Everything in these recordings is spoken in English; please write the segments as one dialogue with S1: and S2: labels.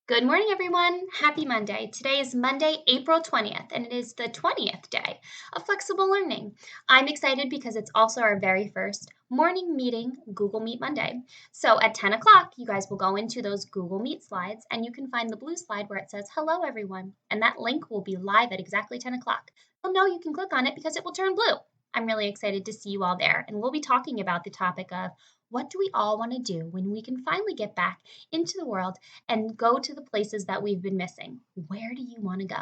S1: Good morning, everyone. Happy Monday. Today is Monday, April 20th, and it is the 20th day of flexible learning. I'm excited because it's also our very first morning meeting, Google Meet Monday. So at 10 o'clock, you guys will go into those Google Meet slides, and you can find the blue slide where it says, hello, everyone. And that link will be live at exactly 10 o'clock. You'll know you can click on it because it will turn blue. I'm really excited to see you all there, and we'll be talking about the topic of what do we all want to do when we can finally get back into the world and go to the places that we've been missing. Where do you want to go?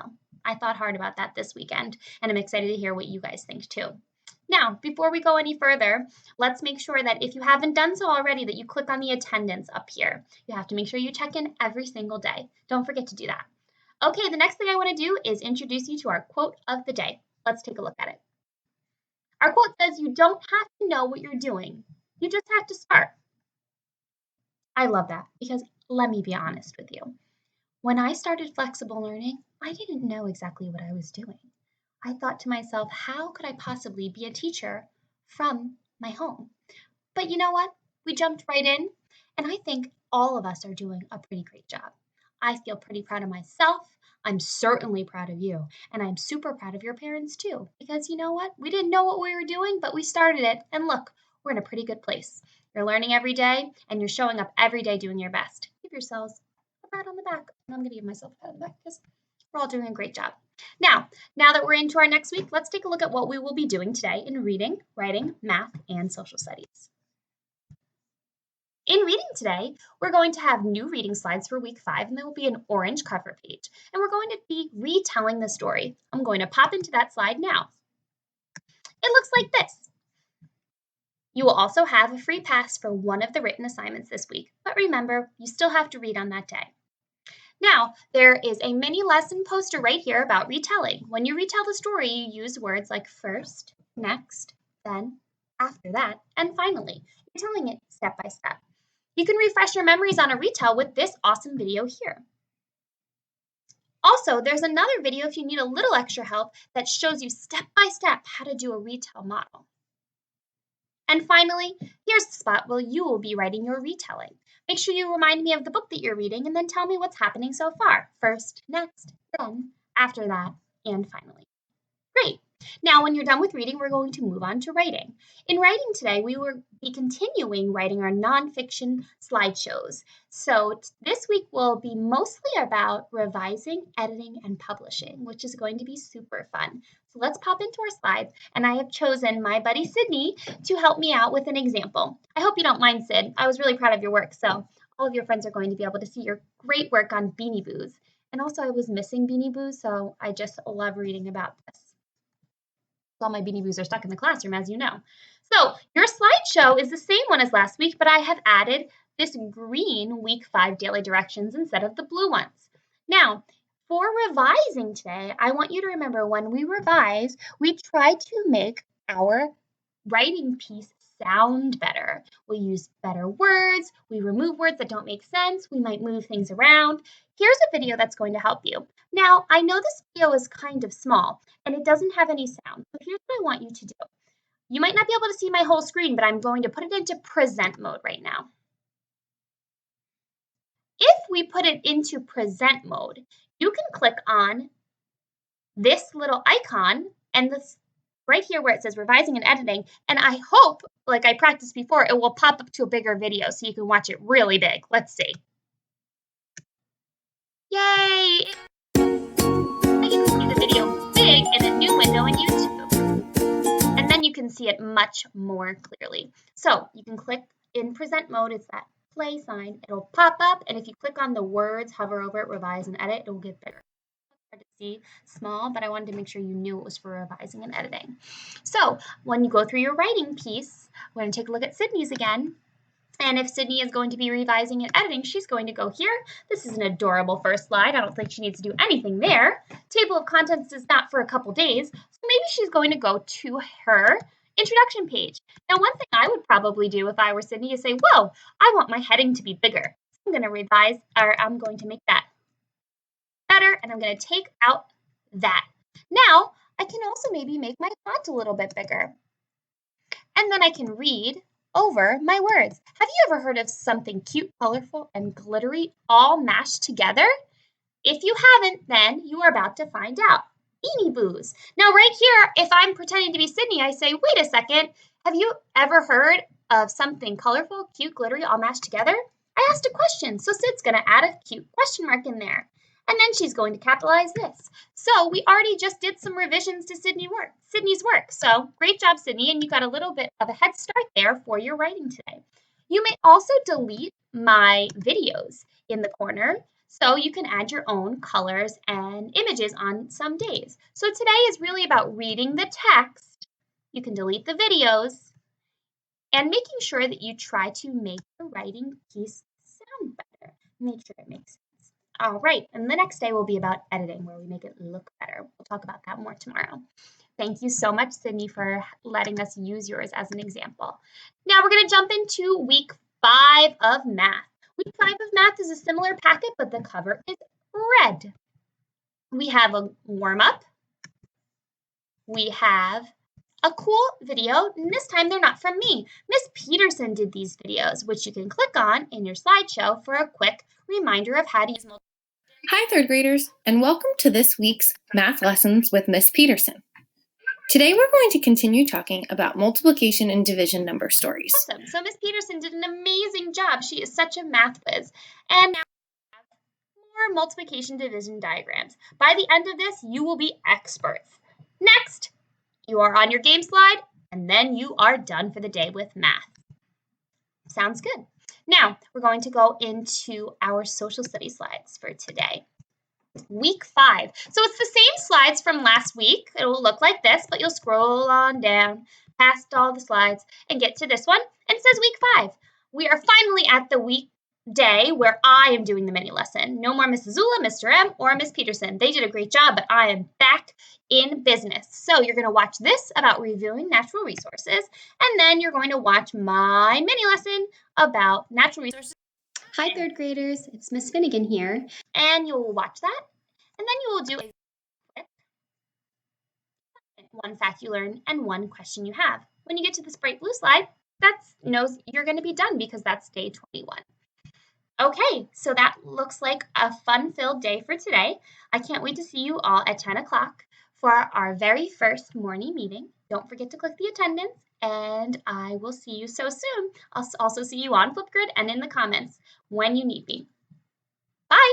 S1: I thought hard about that this weekend, and I'm excited to hear what you guys think too. Now, before we go any further, let's make sure that if you haven't done so already, that you click on the attendance up here. You have to make sure you check in every single day. Don't forget to do that. Okay, the next thing I want to do is introduce you to our quote of the day. Let's take a look at it. Our quote says, you don't have to know what you're doing. You just have to start. I love that because let me be honest with you. When I started flexible learning, I didn't know exactly what I was doing. I thought to myself, how could I possibly be a teacher from my home? But you know what? We jumped right in, and I think all of us are doing a pretty great job. I feel pretty proud of myself. I'm certainly proud of you, and I'm super proud of your parents too, because you know what? We didn't know what we were doing, but we started it, and look, we're in a pretty good place. You're learning every day, and you're showing up every day doing your best. Give yourselves a pat on the back. And I'm going to give myself a pat on the back because we're all doing a great job. Now that we're into our next week, let's take a look at what we will be doing today in reading, writing, math, and social studies. In reading today, we're going to have new reading slides for week 5, and there will be an orange cover page. And we're going to be retelling the story. I'm going to pop into that slide now. It looks like this. You will also have a free pass for one of the written assignments this week, but remember, you still have to read on that day. Now, there is a mini lesson poster right here about retelling. When you retell the story, you use words like first, next, then, after that, and finally. You're telling it step by step. You can refresh your memories on a retell with this awesome video here. Also, there's another video if you need a little extra help that shows you step by step how to do a retell model. And finally, here's the spot where you will be writing your retelling. Make sure you remind me of the book that you're reading and then tell me what's happening so far. First, next, then, after that, and finally. Great. Now, when you're done with reading, we're going to move on to writing. In writing today, we will be continuing writing our nonfiction slideshows. So this week will be mostly about revising, editing, and publishing, which is going to be super fun. So let's pop into our slides, and I have chosen my buddy Sydney to help me out with an example. I hope you don't mind, Sid. I was really proud of your work, so all of your friends are going to be able to see your great work on Beanie Boos. And also, I was missing Beanie Boos, so I just love reading about this. All my Beanie Boos are stuck in the classroom, as you know. So your slideshow is the same one as last week, but I have added this green week 5 daily directions instead of the blue ones. Now, for revising today, I want you to remember when we revise, we try to make our writing piece sound better. We use better words, we remove words that don't make sense, we might move things around. Here's a video that's going to help you. Now, I know this video is kind of small and it doesn't have any sound, so here's what I want you to do. You might not be able to see my whole screen, but I'm going to put it into present mode right now. If we put it into present mode, you can click on this little icon and this right here where it says revising and editing, and I hope, like I practiced before, it will pop up to a bigger video so you can watch it really big. Let's see. Yay! Now you can see the video big in a new window in YouTube. And then you can see it much more clearly. So you can click in present mode, it's that play sign. It'll pop up, and if you click on the words, hover over it, revise and edit, it will get bigger. Hard to see small, but I wanted to make sure you knew it was for revising and editing. So when you go through your writing piece, we're going to take a look at Sydney's again. And if Sydney is going to be revising and editing, she's going to go here. This is an adorable first slide. I don't think she needs to do anything there. Table of contents is not for a couple days, so maybe she's going to go to her introduction page. Now, one thing I would probably do if I were Sydney is say, whoa, I want my heading to be bigger. So I'm going to revise, or I'm going to make that better, and I'm going to take out that. Now, I can also maybe make my font a little bit bigger. And then I can read over my words. Have you ever heard of something cute, colorful, and glittery all mashed together? If you haven't, then you are about to find out. Beanie Boos. Now, right here, if I'm pretending to be Sydney, I say, wait a second, have you ever heard of something colorful, cute, glittery, all mashed together? I asked a question, so Sid's going to add a cute question mark in there. And then she's going to capitalize this. So we already just did some revisions to Sydney's work. So great job, Sydney, and you got a little bit of a head start there for your writing today. You may also delete my videos in the corner so you can add your own colors and images on some days. So today is really about reading the text. You can delete the videos and making sure that you try to make the writing piece sound better. Make sure it makes sense. All right, and the next day will be about editing, where we make it look better. We'll talk about that more tomorrow. Thank you so much, Sydney, for letting us use yours as an example. Now we're going to jump into week 5 of math. Week 5 of math is a similar packet, but the cover is red. We have a warm-up. We have a cool video, and this time they're not from me. Miss Peterson did these videos, which you can click on in your slideshow for a quick reminder of how to use multiplication.
S2: Hi, third graders, and welcome to this week's Math Lessons with Miss Peterson. Today we're going to continue talking about multiplication and division number stories.
S1: Awesome. So Miss Peterson did an amazing job. She is such a math whiz. And now we have more multiplication division diagrams. By the end of this, you will be experts. Next, you are on your game slide, and then you are done for the day with math. Sounds good. Now, we're going to go into our social studies slides for today. Week 5. So it's the same slides from last week. It will look like this, but you'll scroll on down past all the slides and get to this one. And it says week 5. We are finally at the weekday where I am doing the mini lesson. No more Miss Zula, Mr. M, or Miss Peterson. They did a great job, but I am back in business. So you're going to watch this about reviewing natural resources, and then you're going to watch my mini lesson about natural resources. Hi, third graders. It's Miss Finnegan here, and you'll watch that, and then you will do a quick one fact you learn and one question you have. When you get to this bright blue slide, that knows you're going to be done because that's day 21. Okay, so that looks like a fun-filled day for today. I can't wait to see you all at 10 o'clock for our very first morning meeting. Don't forget to click the attendance, and I will see you so soon. I'll also see you on Flipgrid and in the comments when you need me. Bye!